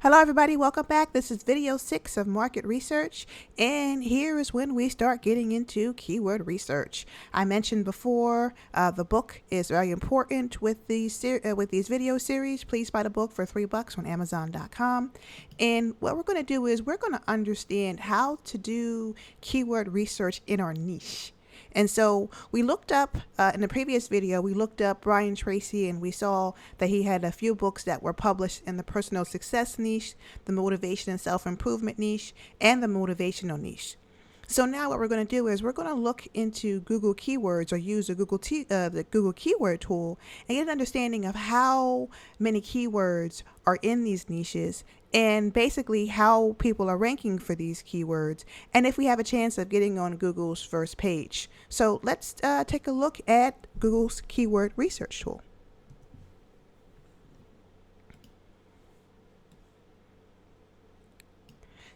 Hello everybody, welcome back. This is video 6 of market research, and here is when we start getting into keyword research. I mentioned before the book is very important with these video series. Please buy the book for $3 on Amazon.com. And what we're going to do is we're going to understand how to do keyword research in our niche. And so we looked up, in the previous video, we looked up Brian Tracy, and we saw that he had a few books that were published in the personal success niche, the motivation and self-improvement niche, and the motivational niche. So now what we're going to do is we're going to look into Google keywords, or use the Google keyword tool, and get an understanding of how many keywords are in these niches, and basically how people are ranking for these keywords, and if we have a chance of getting on Google's first page. So let's take a look at Google's keyword research tool.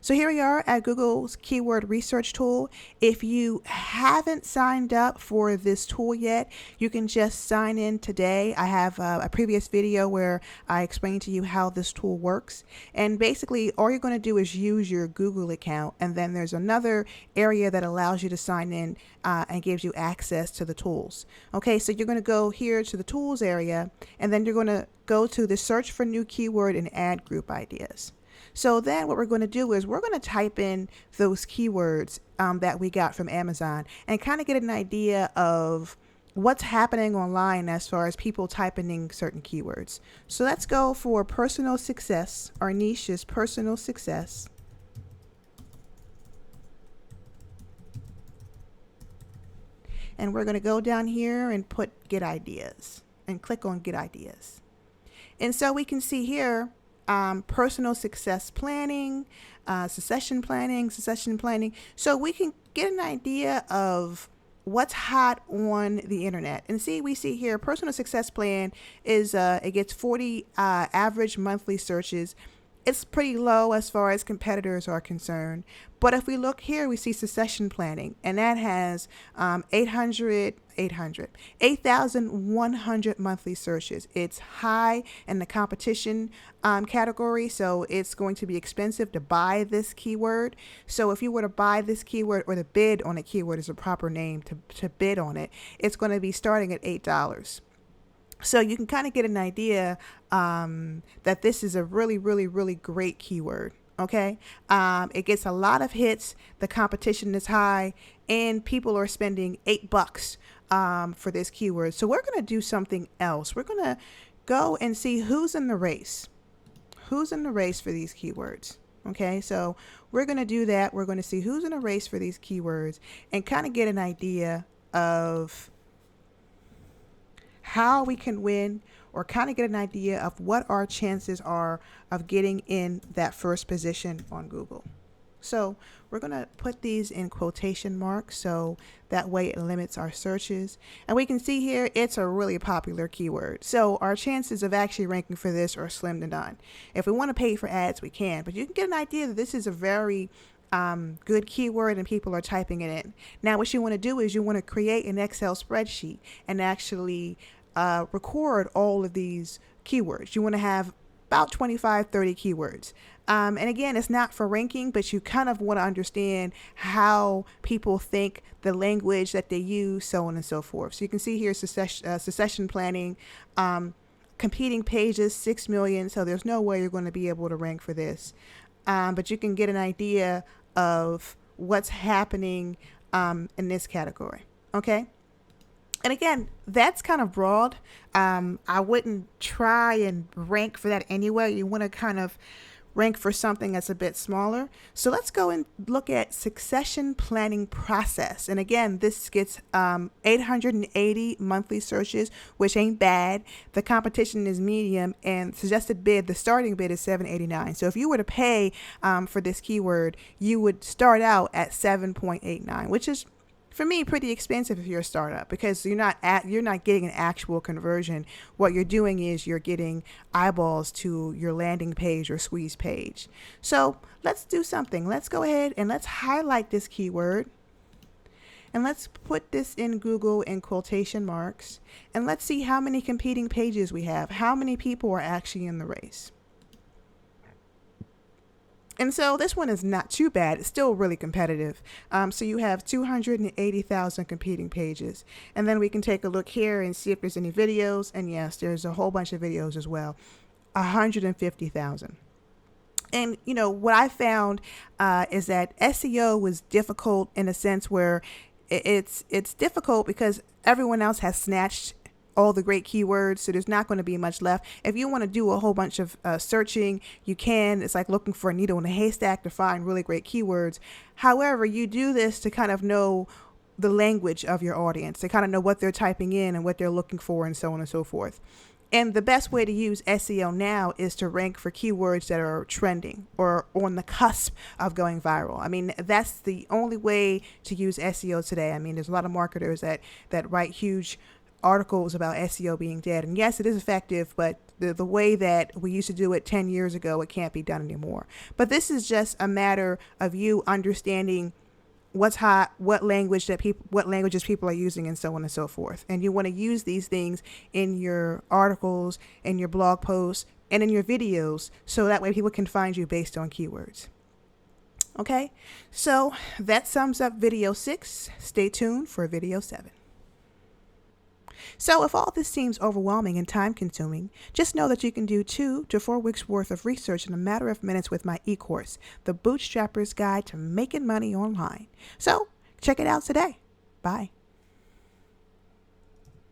So here we are at Google's keyword research tool. If you haven't signed up for this tool yet, you can just sign in today. I have a previous video where I explained to you how this tool works. And basically, all you're going to do is use your Google account, and then there's another area that allows you to sign in and gives you access to the tools. Okay, so you're going to go here to the tools area, and then you're going to go to the search for new keyword and add group ideas. So then what we're going to do is we're going to type in those keywords that we got from Amazon, and kind of get an idea of what's happening online as far as people typing in certain keywords. So let's go for personal success. Our niche is personal success. And we're going to go down here and put get ideas, and click on get ideas. And so we can see here personal success planning, succession planning. So we can get an idea of what's hot on the internet. And we see here personal success plan is it gets 40 average monthly searches. It's pretty low as far as competitors are concerned. But if we look here, we see succession planning, and that has 8,100 monthly searches. It's high in the competition category, so it's going to be expensive to buy this keyword. So if you were to buy this keyword, or to bid on a keyword is a proper name to bid on it, it's going to be starting at $8. So you can kind of get an idea that this is a really, really, really great keyword. Okay, it gets a lot of hits. The competition is high, and people are spending $8 for this keyword. So we're going to do something else. We're going to go and see who's in the race. Who's in the race for these keywords? Okay, so we're going to do that. We're going to see who's in the race for these keywords, and kind of get an idea of how we can win, or kind of get an idea of what our chances are of getting in that first position on Google. So we're going to put these in quotation marks, so that way it limits our searches. And we can see here it's a really popular keyword. So our chances of actually ranking for this are slim to none. If we want to pay for ads, we can, but you can get an idea that this is a very good keyword, and people are typing it in. Now what you want to do is you want to create an Excel spreadsheet and actually record all of these keywords. You want to have about 25-30 keywords. And again, it's not for ranking, but you kind of want to understand how people think, the language that they use, so on and so forth. So you can see here succession planning, competing pages, 6 million. So there's no way you're going to be able to rank for this. But you can get an idea of what's happening in this category. Okay. And again, that's kind of broad. I wouldn't try and rank for that anyway. You want to kind of rank for something that's a bit smaller. So let's go and look at succession planning process. And again, this gets 880 monthly searches, which ain't bad. The competition is medium, and suggested bid, the starting bid is $7.89. So if you were to pay for this keyword, you would start out at $7.89, which is, for me, pretty expensive if you're a startup, because you're not getting an actual conversion. What you're doing is you're getting eyeballs to your landing page or squeeze page. So let's do something. Let's go ahead and let's highlight this keyword, and let's put this in Google in quotation marks, and let's see how many competing pages we have, how many people are actually in the race. And so this one is not too bad. It's still really competitive. So you have 280,000 competing pages. And then we can take a look here and see if there's any videos. And yes, there's a whole bunch of videos as well. 150,000. And, you know, what I found is that SEO was difficult in a sense where it's difficult because everyone else has snatched all the great keywords, so there's not going to be much left. If you want to do a whole bunch of searching, you can. It's like looking for a needle in a haystack to find really great keywords. However, you do this to kind of know the language of your audience, to kind of know what they're typing in and what they're looking for and so on and so forth. And the best way to use SEO now is to rank for keywords that are trending or on the cusp of going viral. I mean, that's the only way to use SEO today. I mean, there's a lot of marketers that write huge articles about SEO being dead. And yes, it is effective, but the way that we used to do it 10 years ago, it can't be done anymore. But this is just a matter of you understanding what's hot, what languages people are using, and so on and so forth. And you want to use these things in your articles, in your blog posts, and in your videos, so that way people can find you based on keywords. Okay, so that sums up video 6. Stay tuned for video 7. So if all this seems overwhelming and time consuming, just know that you can do 2 to 4 weeks worth of research in a matter of minutes with my e-course, The Bootstrapper's Guide to Making Money Online. So check it out today. Bye.